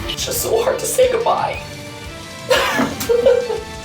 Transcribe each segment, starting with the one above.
It's just so hard to say goodbye.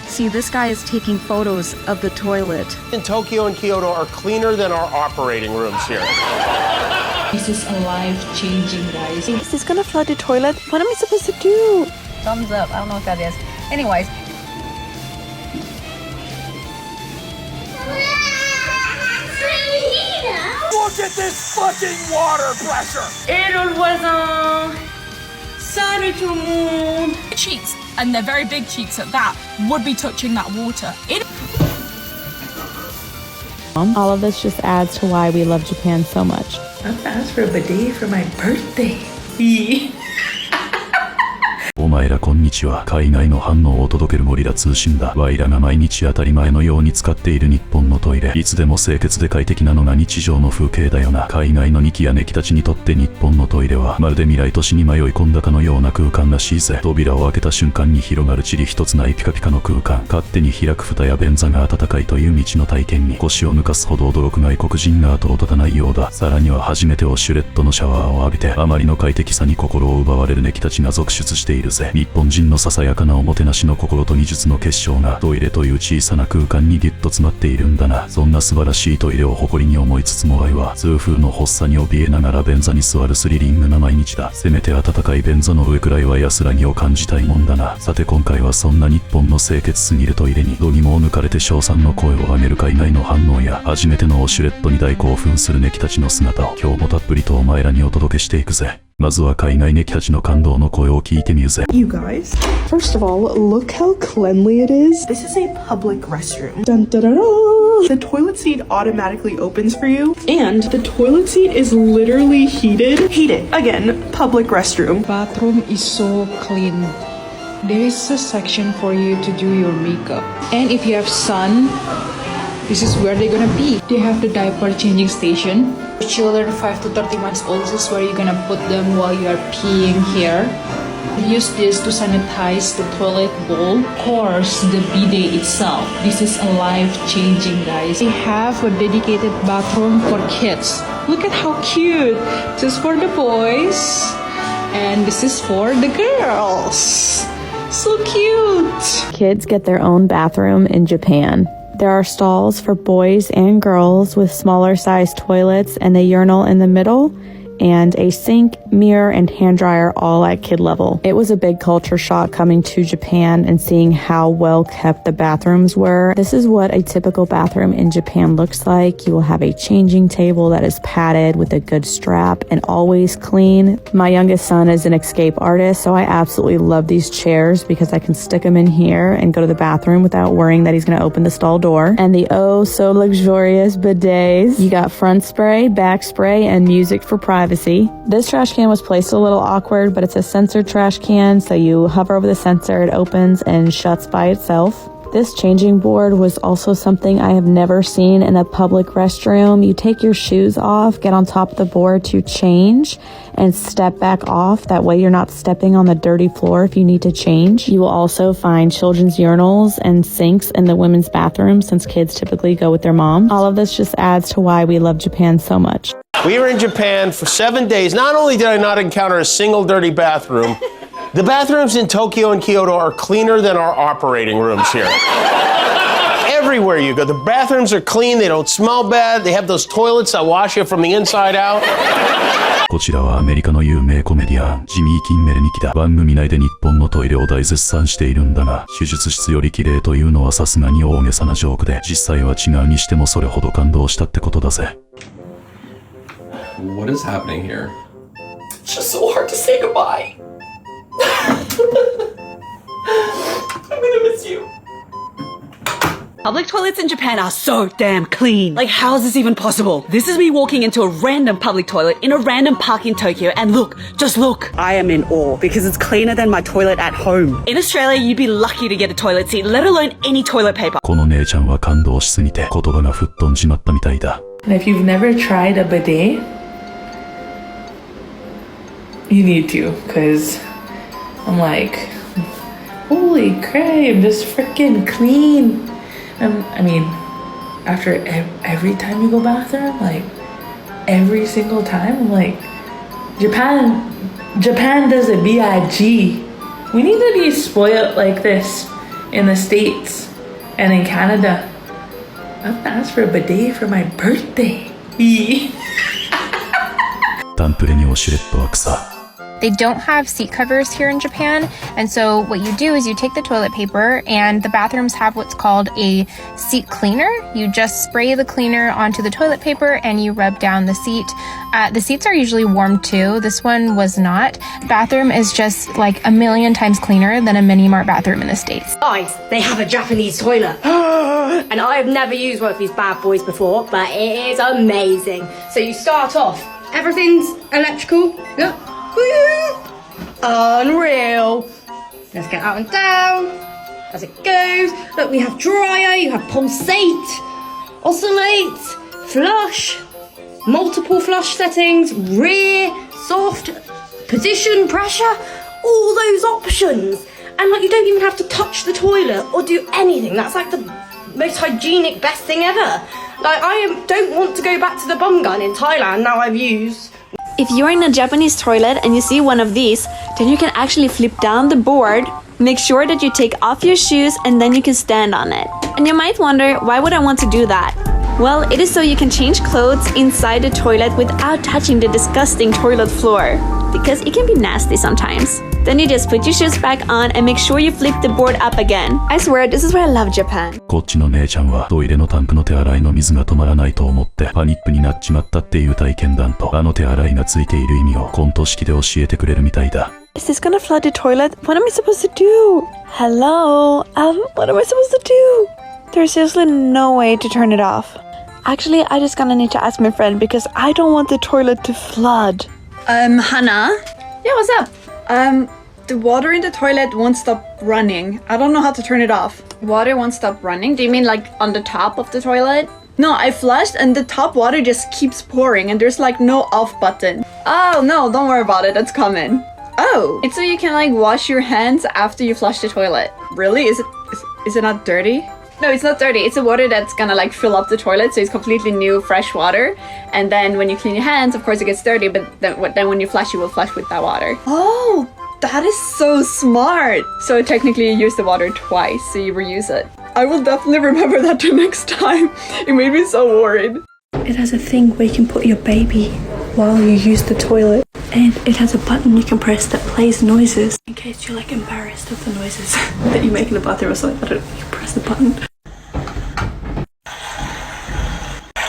See, this guy is taking photos of the toilet. In Tokyo and Kyoto are cleaner than our operating rooms here. This is a life-changing, guys. Is this gonna flood the toilet? What am I supposed to do? Thumbs up. I don't know what that is. Anyways. Look at this fucking water pressure! Error voisin! Sorry to moon! Cheeks, and they're very big cheeks at that, would be touching that water. All of this just adds to why we love Japan so much. I'm gonna ask for a bidet for my birthday. お前らこんにちは。海外の反応を届けるゴリラ通信だ。ワイらが毎日当たり前のように使っている日本のトイレ。いつでも清潔で快適なのが日常の風景だよな。海外のニキやネキたちにとって日本のトイレはまるで未来都市に迷い込んだかのような空間らしいぜ。扉を開けた瞬間に広がる塵一つないピカピカの空間。勝手に開く蓋や便座が温かいという未知の体験に腰を抜かすほど驚く外国人が後を絶たないようだ。さらには初めてウォシュレットのシャワーを浴びてあまりの快適さに心を奪われるネキたちが続出しているぜ。日本人のささやかなおもてなしの心と技術の結晶がトイレという小さな空間にぎゅっと詰まっているんだな。そんな素晴らしいトイレを誇りに思いつつも愛は痛風の発作に怯えながら便座に座るスリリングな毎日だ。せめて温かい便座の上くらいは安らぎを感じたいもんだな。さて今回はそんな日本の清潔すぎるトイレに度肝を抜かれて称賛の声を上げる海外の反応や初めてのウォシュレットに大興奮するネキたちの姿を今日もたっぷりとお前らにお届けしていくぜ。まずは海外ネキたちの感動の声を聞いてみるぜ。You guys, first of all, look how cleanly it is. This is a public restroom. Dun, dun, dun, dun. The toilet seat automatically opens for you, and the toilet seat is literally heated. Heated. Again, public restroom. Bathroom is so clean. There is a section for you to do your makeup. And if you have son, this is where they're gonna be. They have the diaper changing station. Children 5 to 30 months old, this is where you're gonna put them while you are peeing here. Use this to sanitize the toilet bowl. Of course, the bidet itself. This is a life-changing, guys. They have a dedicated bathroom for kids. Look at how cute. This is for the boys, and this is for the girls. So cute. Kids get their own bathroom in Japan. There are stalls for boys and girls with smaller sized toilets and a urinal in the middle, and a sink, mirror, and hand dryer all at kid level. It was a big culture shock coming to Japan and seeing how well kept the bathrooms were. This is what a typical bathroom in Japan looks like. You will have a changing table that is padded with a good strap and always clean. My youngest son is an escape artist, so I absolutely love these chairs because I can stick him in here and go to the bathroom without worrying that he's going to open the stall door. And the oh so luxurious bidets. You got front spray, back spray, and music for privacy. This trash can was placed a little awkward, but it's a sensored trash can, so you hover over the sensor, it opens and shuts by itself. This changing board was also something I have never seen in a public restroom. You take your shoes off, get on top of the board to change, and step back off. That way you're not stepping on the dirty floor if you need to change. You will also find children's urinals and sinks in the women's bathroom since kids typically go with their mom. All of this just adds to why we love Japan so much. We were in Japan for 7 days. Not only did I not encounter a single dirty bathroom, the bathrooms in Tokyo and Kyoto are cleaner than our operating rooms here. Everywhere you go, the bathrooms are clean, they don't smell bad, they have those toilets that wash you from the inside out. こちらはアメリカの有名コメディアンジミー・キンメルニキだ。番組内で日本のトイレを大絶賛しているんだが、手術室より綺麗というのはさすがに大げさなジョークで、実際は違うにしてもそれほど感動したってことだぜ。What is happening here? It's just so hard to say goodbye. I'm gonna miss you. Public toilets in Japan are so damn clean. Like, how is this even possible? This is me walking into a random public toilet in a random park in Tokyo, and look, just look. I am in awe because it's cleaner than my toilet at home. In Australia, you'd be lucky to get a toilet seat, let alone any toilet paper. この姉ちゃんは感動しすぎて言葉が吹っ飛んじまったみたいだ。And if you've never tried a bidet, you need to, because I'm like, holy crap, this freaking clean. I mean, after every time you go bathroom, like, every single time. I'm like, Japan does a B.I.G. We need to be spoiled like this in the States and in Canada. I'm gonna ask for a bidet for my birthday. They don't have seat covers here in Japan, and so what you do is you take the toilet paper, and the bathrooms have what's called a seat cleaner. You just spray the cleaner onto the toilet paper and you rub down the seat. The seats are usually warm too. This one was not. Bathroom is just like a million times cleaner than a mini mart bathroom in the States. Guys, they have a Japanese toilet. And I have never used one of these bad boys before, but it is amazing. So you start off, everything's electrical. Yep. Unreal. Let's get out and down as it goes. Look, we have dryer, you have pulsate, oscillate, flush, multiple flush settings, rear, soft, position, pressure, all those options. And like, you don't even have to touch the toilet or do anything. That's like the most hygienic, best thing ever. Like, don't want to go back to the bum gun in Thailand now I've used. If you're in a Japanese toilet and you see one of these, then you can actually flip down the board, make sure that you take off your shoes, and then you can stand on it. And you might wonder, why would I want to do that? Well, it is so you can change clothes inside the toilet without touching the disgusting toilet floor, because it can be nasty sometimes. Then you just put your shoes back on and make sure you flip the board up again. I swear, this is why I love Japan. こっちの姉ちゃんはトイレのタンクの手洗いの水が止まらないと思ってパニックになっちまったっていう体験談とあの手洗いがついている意味をコント式で教えてくれるみたいだ。Is this gonna flood the toilet? What am I supposed to do? Hello? What am I supposed to do? There's seriously no way to turn it off. Actually, I just gonna need to ask my friend because I don't want the toilet to flood. Hannah? Yeah, what's up? The water in the toilet won't stop running. I don't know how to turn it off. Water won't stop running? Do you mean like on the top of the toilet? No, I flushed and the top water just keeps pouring and there's like no off button. Oh no, don't worry about it, it's coming. Oh, it's so you can like wash your hands after you flush the toilet. Really? Is it not dirty? No, it's not dirty. It's the water that's gonna like fill up the toilet, so it's completely new, fresh water. And then when you clean your hands, of course it gets dirty, but then when you flush, you will flush with that water. Oh, that is so smart. So technically you use the water twice, so you reuse it. I will definitely remember that the next time. It made me so worried. It has a thing where you can put your baby while you use the toilet. And it has a button you can press that plays noises. In case you're like embarrassed of the noises that you make in the bathroom or something, I don't know, you press the button.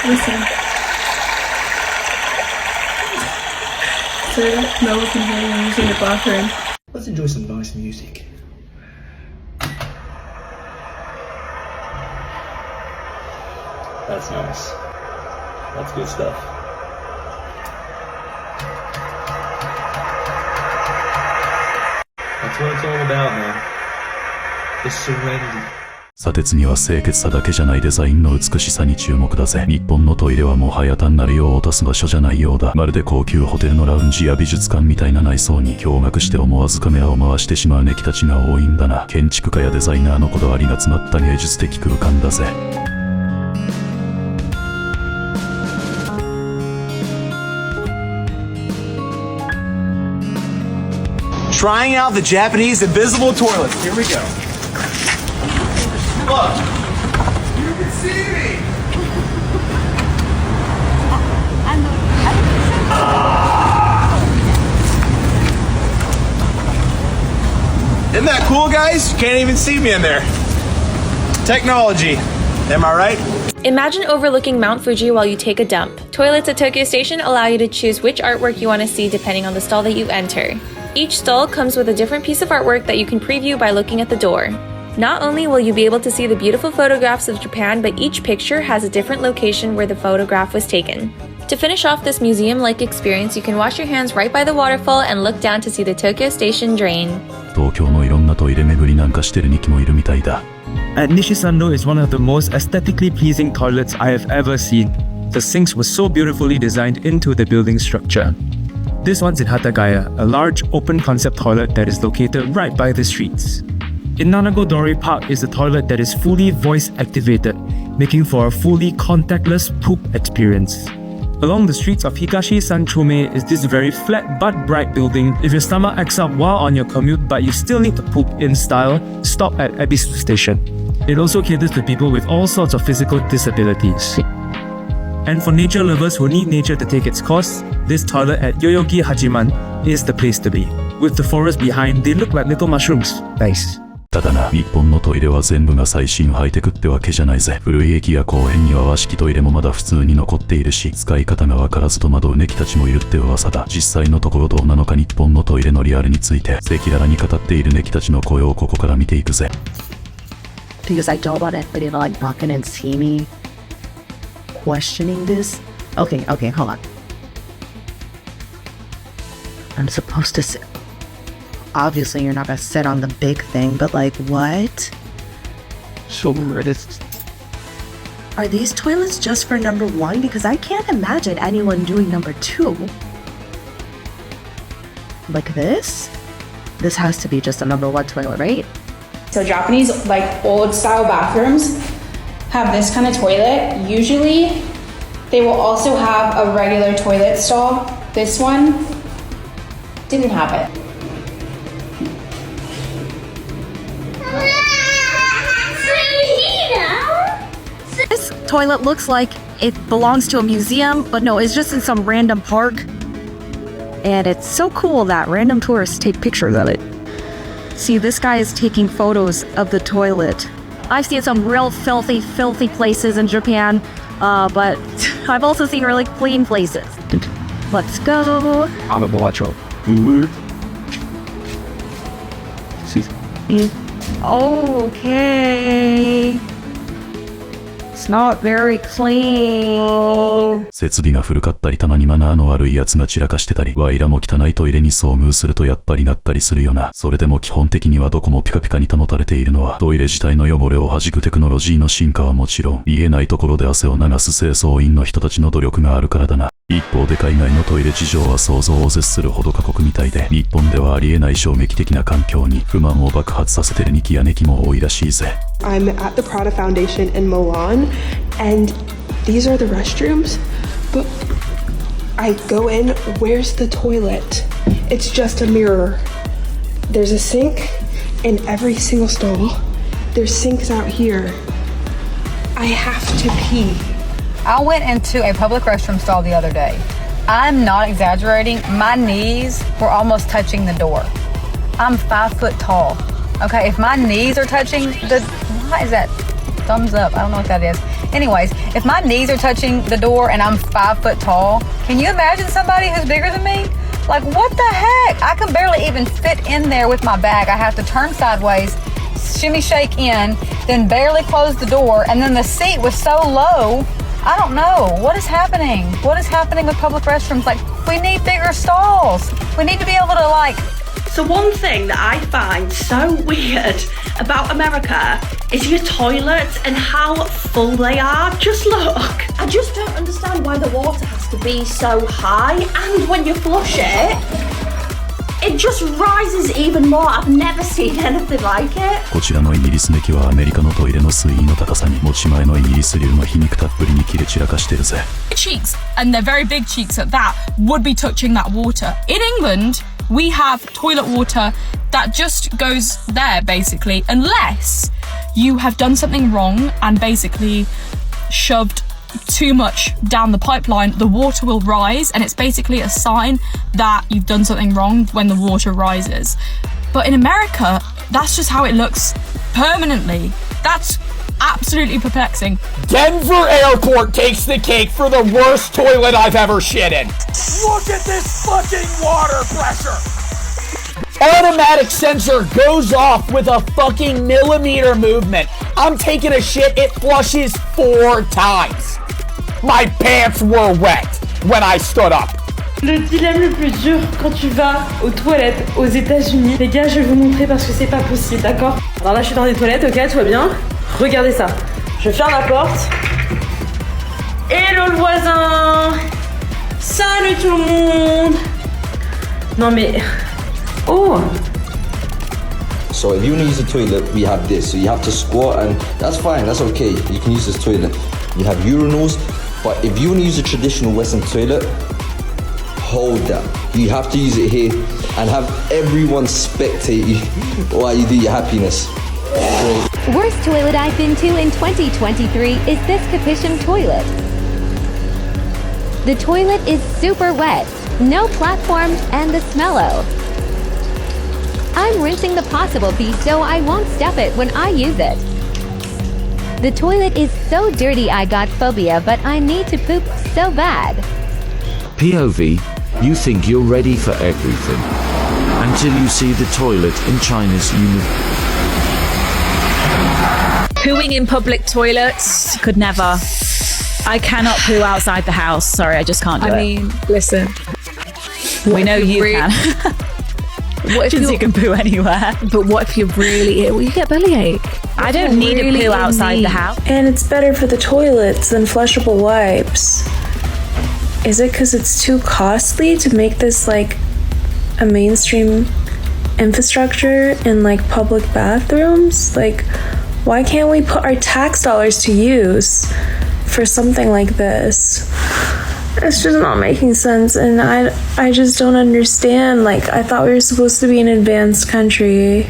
Listen. So no one can hear you using the bathroom. Let's enjoy some nice music. That's nice. That's good stuff. That's what it's all about, man. The serenity. さて次は清潔さだけじゃないデザインの美しさに注目だぜ。日本のトイレはもはや単なる用を足す場所じゃないようだ。まるで高級ホテルのラウンジや美術館みたいな内装に驚愕して思わずカメラを回してしまうネキたちが多いんだな。建築家やデザイナーのこだわりが詰まった芸術的空間だぜ。Trying out the Japanese invisible toilets. Here we go. Look, you can see me. Isn't that cool, guys? You can't even see me in there. Technology. Am I right? Imagine overlooking Mount Fuji while you take a dump. Toilets at Tokyo Station allow you to choose which artwork you want to see depending on the stall that you enter. Each stall comes with a different piece of artwork that you can preview by looking at the door. Not only will you be able to see the beautiful photographs of Japan, but each picture has a different location where the photograph was taken. To finish off this museum-like experience, you can wash your hands right by the waterfall and look down to see the Tokyo Station drain. 東京のいろんなトイレ巡りなんかしてるニキもいるみたいだ。At Nishisando is one of the most aesthetically pleasing toilets I have ever seen. The sinks were so beautifully designed into the building structure. This one's in Hatagaya, a large open-concept toilet that is located right by the streets. In Nanagodori Park is a toilet that is fully voice-activated, making for a fully contactless poop experience. Along the streets of Higashi-Sanchome is this very flat but bright building. If your stomach acts up while on your commute but you still need to poop in style, stop at Ebisu Station. It also caters to people with all sorts of physical disabilities. And for nature lovers who need nature to take its course, this toilet at Yoyogi Hajiman is the place to be. With the forest behind, they look like little mushrooms. Nice. ただな、日本のトイレは全部が最新ハイテクってわけじゃないぜ。古い駅や公園には和式トイレもまだ普通に残っているし、使い方がわからず戸惑うネキたちもいるって噂だ。実際のところどうなのか、日本のトイレのリアルについて赤裸々に語っているネキたちの声をここから見ていくぜ。Because I don't want anybody to like walk in and see me questioning this. Okay, hold on. I'm supposed to sit. Obviously, you're not gonna sit on the big thing, but like, what? Are these toilets just for number 1? Because I can't imagine anyone doing number 2. Like this? This has to be just a number 1 toilet, right? So Japanese, like old style bathrooms have this kind of toilet. Usually they will also have a regular toilet stall. This one didn't have it. This toilet looks like it belongs to a museum, but no, it's just in some random park. And it's so cool that random tourists take pictures of it. See, this guy is taking photos of the toilet. I've seen some real filthy places in Japan, but I've also seen really clean places. Let's go. Okay. It's not very clean. 設備が古かったり、たまにマナーの悪い奴が散らかしてたり、ワイらも汚いトイレに遭遇するとやっぱりなったりするよな。それでも基本的にはどこもピカピカに保たれているのは、トイレ自体の汚れを弾くテクノロジーの進化はもちろん、言えないところで汗を流す清掃員の人たちの努力があるからだな。一方で海外のトイレ事情は想像を絶するほど過酷みたいで、日本ではありえない衝撃的な環境に不満を爆発させてるニキやネキも多いらしいぜ。I'm at the Prada Foundation in Milan, and these are the restrooms, but I go in, where's the toilet? It's just a mirror. There's a sink in every single stall. There's sinks out here. I have to pee. I went into a public restroom stall the other day. I'm not exaggerating. My knees were almost touching the door. I'm 5 foot tall. Okay, if my knees are touching the... Why is that thumbs up? I don't know what that is. Anyways, if my knees are touching the door and I'm 5 foot tall, can you imagine somebody who's bigger than me? Like, what the heck? I can barely even fit in there with my bag. I have to turn sideways, shimmy shake in, then barely close the door, and then the seat was so low. I don't know. What is happening? What is happening with public restrooms? Like, we need bigger stalls. We need to be able to, like... So one thing that I find so weird about America is your toilets and how full they are. Just look. I just don't understand why the water has to be so high, and when you flush it, it just rises even more. I've never seen anything like it. こちらのイギリスネキはアメリカのトイレの水位の高さに持ち前のイギリス流の皮肉たっぷりに切れ散らかしてるぜ。Cheeks, and they're very big cheeks at that, would be touching that water. In England, we have toilet water that just goes there, basically, unless you have done something wrong and basically shoved too much down the pipeline, the water will rise, and it's basically a sign that you've done something wrong when the water rises. But in America, that's just how it looks permanently. That's absolutely perplexing. Denver Airport takes the cake for the worst toilet I've ever shit in. Look at this fucking water pressure. Automatic sensor goes off with a fucking millimeter movement. I'm taking a shit, it flushes 4 times. My pants were wet when I stood up. Le dilemme le plus dur quand tu vas aux toilettes aux États-Unis. Les gars, je vais vous montrer parce que c'est pas possible, d'accord? Alors là, je suis dans les toilettes, ok, tout va bien. Regardez ça. Je ferme la porte. Hello le voisin. Salut tout le monde. Non mais... Oh. So if you want to use the toilet, we have this. So you have to squat, and that's fine, that's okay. You can use this toilet. You have urinals, But if you want to use a traditional Western toilet, hold that. You have to use it here and have everyone spectate you while you do your happiness. Great. Worst toilet I've been to in 2023 is this Capuchon toilet. The toilet is super wet, no platforms, and the smello. I'm rinsing the possible piece so I won't step it when I use it. The toilet is so dirty I got phobia, but I need to poop so bad. POV, you think you're ready for everything until you see the toilet in China's Pooing in public toilets, could never. I cannot poo outside the house. Sorry, I just can't do it. I mean, listen. We know you can. What if you can poo anywhere? But what if you're really ill? You get bellyache. I don't need to poo outside the house. And it's better for the toilets than flushable wipes. Is it because it's too costly to make this like a mainstream infrastructure in like public bathrooms? Like, why can't we put our tax dollars to use for something like this? It's just not making sense, and I just don't understand. Like, I thought we were supposed to be an advanced country.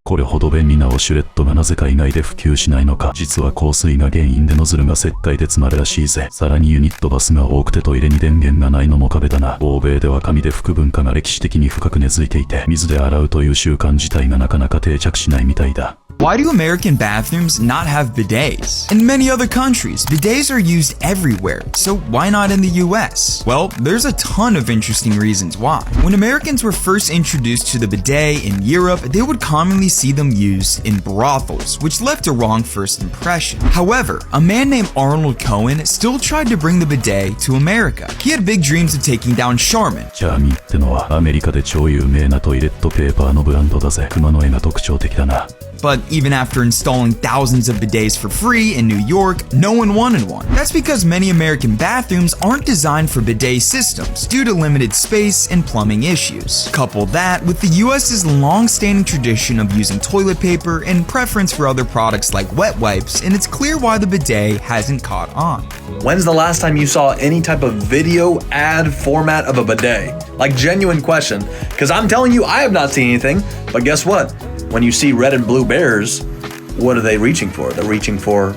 これほど便利なウォシュレットがなぜ海外で普及しないのか。実は香水が原因でノズルが石灰で詰まるらしいぜ。さらにユニットバスが多くてトイレに電源がないのも壁だな。欧米では紙で拭く文化が歴史的に深く根付いていて、水で洗うという習慣自体がなかなか定着しないみたいだ。Why do American bathrooms not have bidets? In many other countries, bidets are used everywhere, so why not in the US? Well, there's a ton of interesting reasons why. When Americans were first introduced to the bidet in Europe, they would commonly see them used in brothels, which left a wrong first impression. However, a man named Arnold Cohen still tried to bring the bidet to America. He had big dreams of taking down Charmin. チャーミーってのはアメリカで超有名なトイレットペーパーのブランドだぜ。熊の絵が特徴的だな。But even after installing thousands of bidets for free in New York, no one wanted one. That's because many American bathrooms aren't designed for bidet systems due to limited space and plumbing issues. Couple that with the US's long-standing tradition of using toilet paper and preference for other products like wet wipes, and it's clear why the bidet hasn't caught on. When's the last time you saw any type of video ad format of a bidet? Like, genuine question, because I'm telling you, I have not seen anything, but guess what? When you see red and blue bears, what are they reaching for? They're reaching for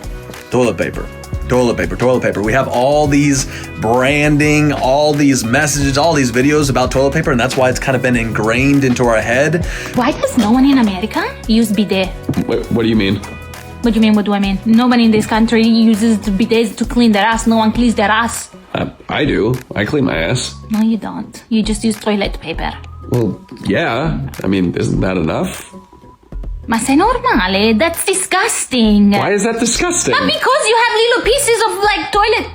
toilet paper. Toilet paper, toilet paper. We have all these branding, all these messages, all these videos about toilet paper, and that's why it's kind of been ingrained into our head. Why does no one in America use bidet? What do you mean? What do you mean, what do I mean? Nobody in this country uses the bidets to clean their ass. No one cleans their ass. I do. I clean my ass. No, you don't. You just use toilet paper. Well, yeah. I mean, isn't that enough? Ma sei normale? That's disgusting. Why is that disgusting? Because you have little pieces of like toilet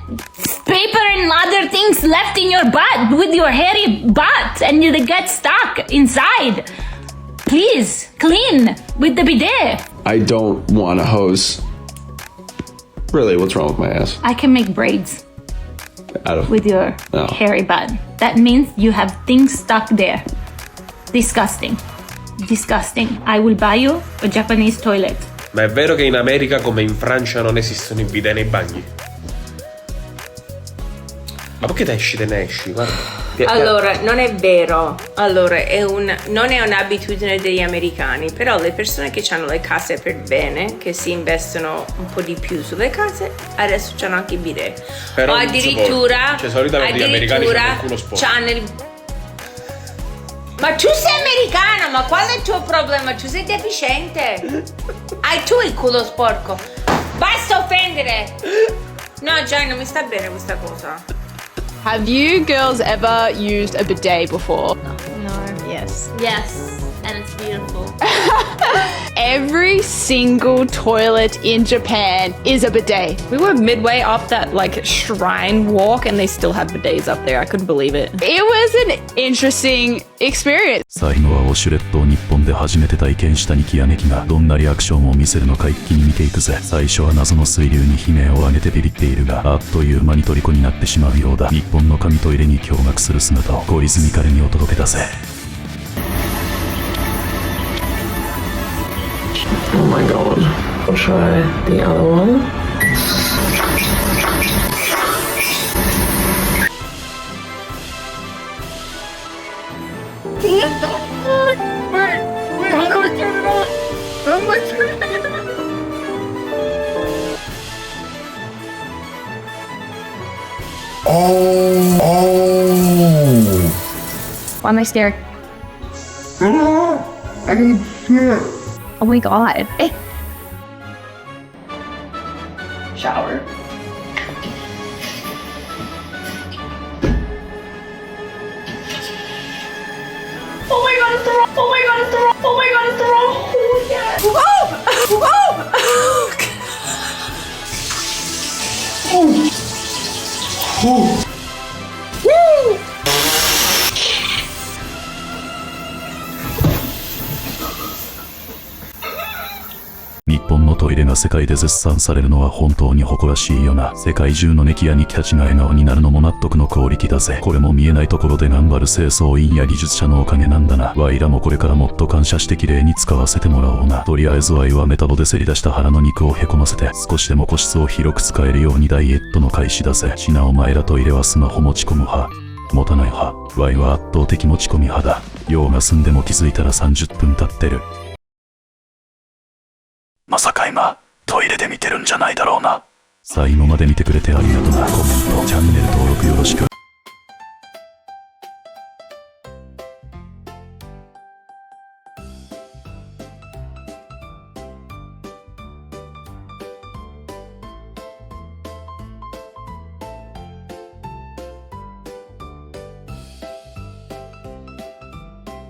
paper and other things left in your butt with your hairy butt and they get stuck inside. Please, clean with the bidet. I don't want a hose. Really, what's wrong with my ass? I can make braids Out of with your hairy butt. That means you have things stuck there. Disgusting. Disgusting. I will buy you a Japanese toilet. Ma è vero che in America come in Francia non esistono i bidet nei bagni? Ma perché te esci, te ne esci? Guarda. Allora, non è vero. Allora, non è un'abitudine degli americani, però le persone che hanno le case per bene, che si investono un po' di più sulle case, adesso hanno anche i bidet. Però o addirittura, cioè, solitamente gli americani hanno il culo sporco. Ma tu sei americano, ma qual è il tuo problema? Tu sei deficiente. Hai tu il culo sporco. Basta offendere. No, Gianni, non mi sta bene questa cosa. Have you girls ever used a bidet before? No. Yes. Yes. And it's beautiful. Every single toilet in Japan is a bidet. We were midway up that like shrine walk and they still had bidets up there. I couldn't believe it. It was an interesting experience. 最後はウォシュレットを日本で初めて体験したニキやネキがどんなリアクションを見せるのか一気に見ていくぜ。最初は謎の水流に悲鳴を上げてビビっているが、あっという間に虜になってしまうようだ。日本の紙トイレに驚愕する姿をゴリズミカルにお届けだぜ。Oh my god. I'll try the other one. Why am I scared? Oh my god. Shower. Oh my god, it's the wrong. Oh my god, it's the wrong. Oh my god, it's the wrong. Oh yeah.日本のトイレが世界で絶賛されるのは本当に誇らしいよな。世界中のネキやニキたちが笑顔になるのも納得のクオリティだぜ。これも見えないところで頑張る清掃員や技術者のおかげなんだな。ワイらもこれからもっと感謝して綺麗に使わせてもらおうな。とりあえずワイはメタボでせり出した腹の肉をへこませて少しでも個室を広く使えるようにダイエットの開始だぜ。ちなお前らトイレはスマホ持ち込む派持たない派。ワイは圧倒的持ち込み派だ。用が済んでも気づいたら30分経ってる。まさか今トイレで見てるんじゃないだろうな。最後まで見てくれてありがとな。コメントチャンネル登録よろしく。